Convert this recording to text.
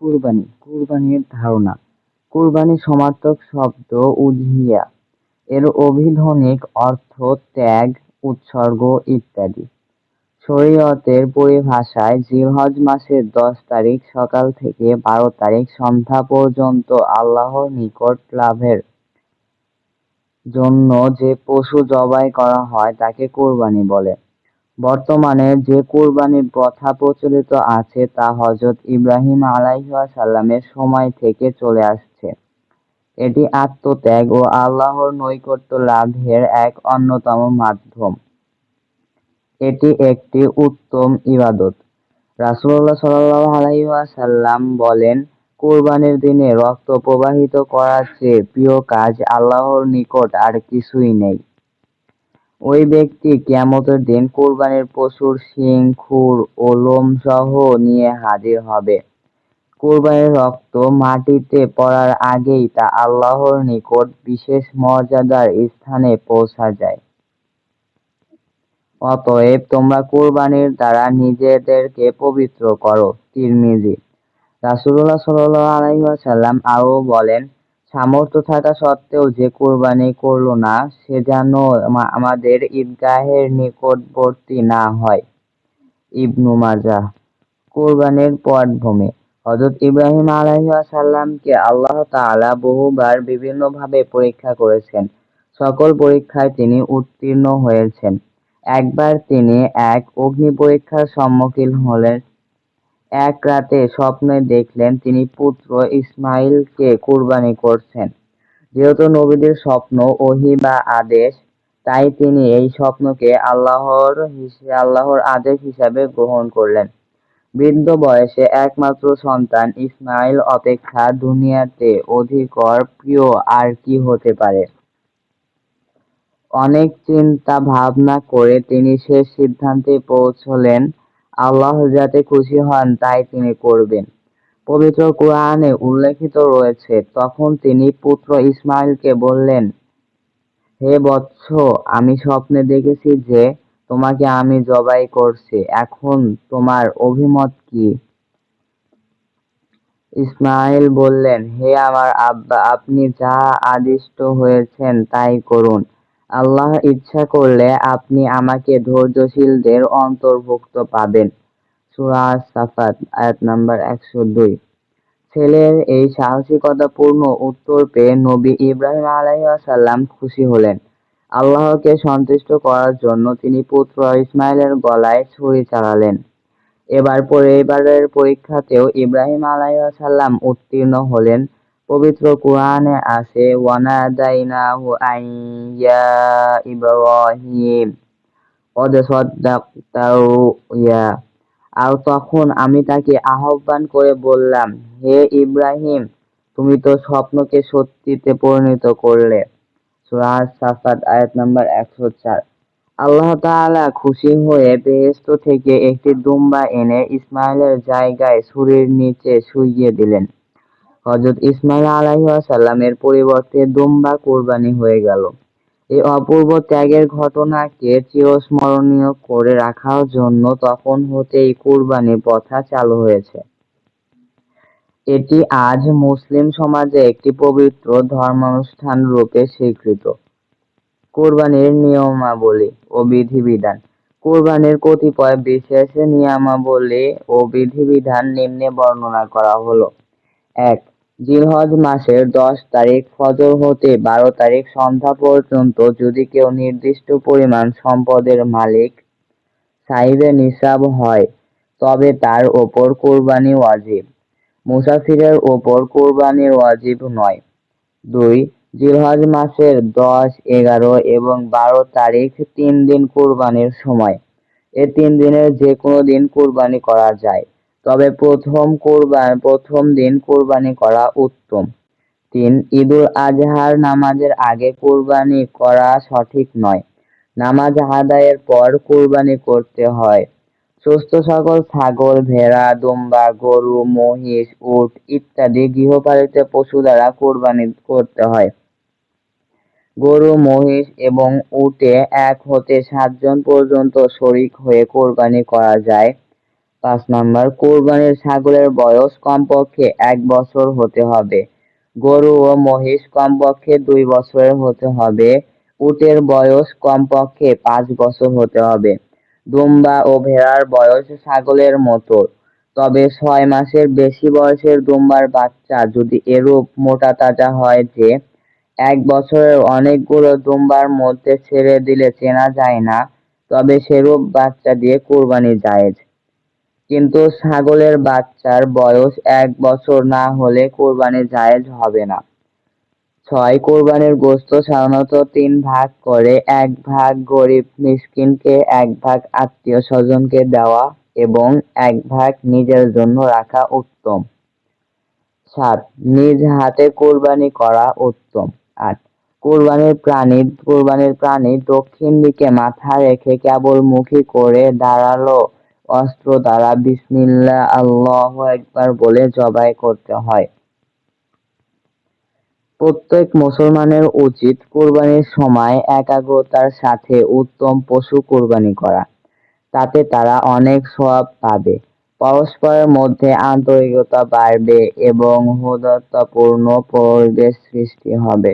কুরবানির ধারণা। কুরবানি সমার্থক শব্দ উযহিয়া এর অভিধানিক অর্থ ত্যাগ, উৎসর্গ ইত্যাদি। শরীয়তের পরিভাষায় জিলহজ মাসের ১০ তারিখ সকাল থেকে ১২ তারিখ সন্ধ্যা পর্যন্ত আল্লাহর নিকট লাভের জন্য যে পশু জবাই করা হয় তাকে কুরবানি বলে। বর্তমানে যে কুরবানির প্রথা প্রচলিত আছে তা হযরত ইব্রাহিম আলাইহিসসালামের সময় থেকে চলে আসছে। এটি আত্মত্যাগ ও আল্লাহর নৈকট্য লাভের এক অন্যতম মাধ্যম। এটি একটি উত্তম ইবাদত। রাসূলুল্লাহ সাল্লাল্লাহু আলাইহি ওয়াসাল্লাম বলেন, কুরবানির দিনে রক্ত প্রবাহিত করার চেয়ে প্রিয় কাজ আল্লাহর নিকট আর কিছুই নেই। ওই ব্যক্তি কিয়ামতের দিন কুরবানির পশুর শিং, খুর ও লোমসহ নিয়ে হাজির হবে। কুরবানির রক্ত মাটিতে পড়ার আগেই তা আল্লাহর নিকট বিশেষ মর্যাদার স্থানে পৌঁছা যায়। অতএব তোমরা কুরবানির দ্বারা নিজেদেরকে পবিত্র করো। তিরমিজি। রাসূলুল্লাহ সাল্লাল্লাহু আলাইহি ওয়াসাল্লাম আরও বলেন, সামর্থ্য থাকা সত্ত্বেও যে কুরবানি করল না সে যেন আমাদের ঈদগাহের নিকটবর্তী না হয়। ইবনু মাজাহ। কুরবানির পটভূমি। হযরত ইব্রাহিম আলাইহিসসালামকে আল্লাহ তাআলা বহুবার বিভিন্নভাবে পরীক্ষা করেছেন। সকল পরীক্ষায় তিনি উত্তীর্ণ হয়েছেন। একবার তিনি এক অগ্নি পরীক্ষার সম্মুখীন হলেন। এক রাতে স্বপ্নে দেখলেন তিনি পুত্র ইসমাঈলকে কুরবানি করছেন। যেহেতু নবীদের স্বপ্ন ওহী বা আদেশ, তাই তিনি এই স্বপ্নকে আল্লাহর আদেশ হিসাবে গ্রহণ করলেন। বৃদ্ধ বয়সে একমাত্র সন্তান ইসমাঈল অপেক্ষা দুনিয়াতে অধিকতর প্রিয় আর কি হতে পারে। অনেক চিন্তা ভাবনা করে তিনি শেষ সিদ্ধান্তে পৌঁছলেন, আল্লাহ যাতে খুশি হন তাই তিনি করবেন। পবিত্র কুরআনে উল্লেখিত রয়েছে, তখন তিনি পুত্র ইসমাঈলকে বললেন, হে বৎস, আমি স্বপ্নে দেখেছি যে তোমাকে আমি জবাই করছি, এখন তোমার অভিমত কি? ইসমাঈল বললেন, হে আমার আব্বা, আপনি যা আদিষ্ট হয়েছেন তাই করুন। আল্লাহ ইচ্ছা করলে আপনি আমাকে ধৈর্যশীলদের অন্তর্ভুক্ত পাবেন। সূরা আস-সাফাত আয়াত নাম্বার ১০২। ছেলের এই সাহসিকতাপূর্ণ উত্তর পেয়ে নবী ইব্রাহিম আলাইহিসসালাম খুশি হলেন। আল্লাহকে সন্তুষ্ট করার জন্য তিনি পুত্র ইসমাঈলের গলায় ছুরি চালালেন। এবারের পরীক্ষাতেও ইব্রাহিম আলাইহিসসালাম উত্তীর্ণ হলেন। পবিত্র কুরআনে আছে, ওয়ানাদাইনাহু আন ইয়া ইব্রাহিম ক্বাদ সাদ্দাকতা রু'ইয়া। আর তখন আমি তাকে আহ্বান করে বললাম, হে ইব্রাহিম, তুমি তো স্বপ্নকে সত্যিতে পরিণত করলে। সূরা আস-সাফাত আয়াত নাম্বার ১০৪। আল্লাহ তাআলা খুশি হয়ে বেহেশত থেকে একটি দুম্বা এনে ইসমাঈলের জায়গায় ছুরির নিচে শুইয়ে দিলেন। হযরত ইসমাঈল আলাইহিসসালামের পরিবর্তে দুম্বা কুরবানি হয়ে গেল। এই অপূর্ব ত্যাগের ঘটনাকে চিরস্মরণীয় করে রাখার জন্য তখন হতেই কুরবানি প্রথা চালু হয়েছে। এটি আজ মুসলিম সমাজে একটি পবিত্র ধর্মানুষ্ঠান রূপে স্বীকৃত। কুরবানির নিয়মাবলী ও বিধিবিধান। কুরবানির কতিপয় বিশেষ নিয়মাবলী ও বিধিবিধান নিম্নে বর্ণনা করা হলো। ১. জিলহজ মাসের ১০ তারিখ ফজর হতে ১২ তারিখ সন্ধ্যা পর্যন্ত যদি কেউ নির্দিষ্ট পরিমাণ সম্পদের মালিক সাহিবে নিসাব হয় তবে তার ওপর কুরবানি ওয়াজিব। মুসাফিরের ওপর কুরবানি ওয়াজিব নয়। ২. জিলহজ মাসের ১০, ১১ এবং ১২ তারিখ ৩ দিন কুরবানির সময়। এ ৩ দিনের যে কোনো দিন কুরবানি করা যায়, তবে প্রথম দিন কুরবানি করা উত্তম। ৩. ঈদুল আজহার নামাজের আগে কুরবানি করা সঠিক নয়। নামাজ আদায়ের পর কুরবানি করতে হয়। সুস্থ সবল ছাগল, ভেড়া, দুম্বা, গরু, মহিষ, উট ইত্যাদি গৃহপালিত পশু দ্বারা কুরবানি করতে হয়। গরু, মহিষ এবং উটে ১ হতে ৭ জন পর্যন্ত শরীক হয়ে কুরবানি করা যায়। 5 নাম্বার, কোরবানির ছাগলের বয়স কমপক্ষে 1 বছর হতে হবে। গরু ও মহিষ কমপক্ষে 2 বছরের হতে হবে। উটের বয়স কমপক্ষে 5 বছর হতে হবে। দুম্বা ও ভেড়ার বয়স ছাগলের মতো, তবে 6 মাসের বেশি বয়সের দুম্বার বাচ্চা যদি এরূপ মোটাতাজা হয় যে 1 বছরের অনেকগুলো দুম্বার মধ্যে ছেড়ে দিলে চেনা যায় না, তবে সেরূপ বাচ্চা দিয়ে কোরবানি জায়েজ। কিন্তু ছাগলের বাচ্চার বয়স 1 বছর না হলে কোরবানি জায়েজ হবে না। 6, কোরবানির গোশত সাধারণত 3 ভাগ করে 1 ভাগ গরিব মিসকিনকে, 1 ভাগ আত্মীয়-স্বজনকে দেওয়া এবং 1 ভাগ নিজের জন্য রাখা উত্তম। 7, নিজ হাতে কোরবানি করা উত্তম। 8, কোরবানির প্রাণী দক্ষিণ দিকে মাথা রেখে কেবলমুখী করে ধারালো অস্ত্র দ্বারা বিসমিল্লাহ আল্লাহু আকবার বলে জবাই করতে হয়। প্রত্যেক মুসলমানের উচিত কোরবানির সময় একাগ্রতার সাথে উত্তম পশু কোরবানি করা, তাতে তারা অনেক সওয়াব পাবে, পরস্পরের মধ্যে আন্তরিকতা বাড়বে এবং বন্ধুত্বপূর্ণ পরিবেশ সৃষ্টি হবে।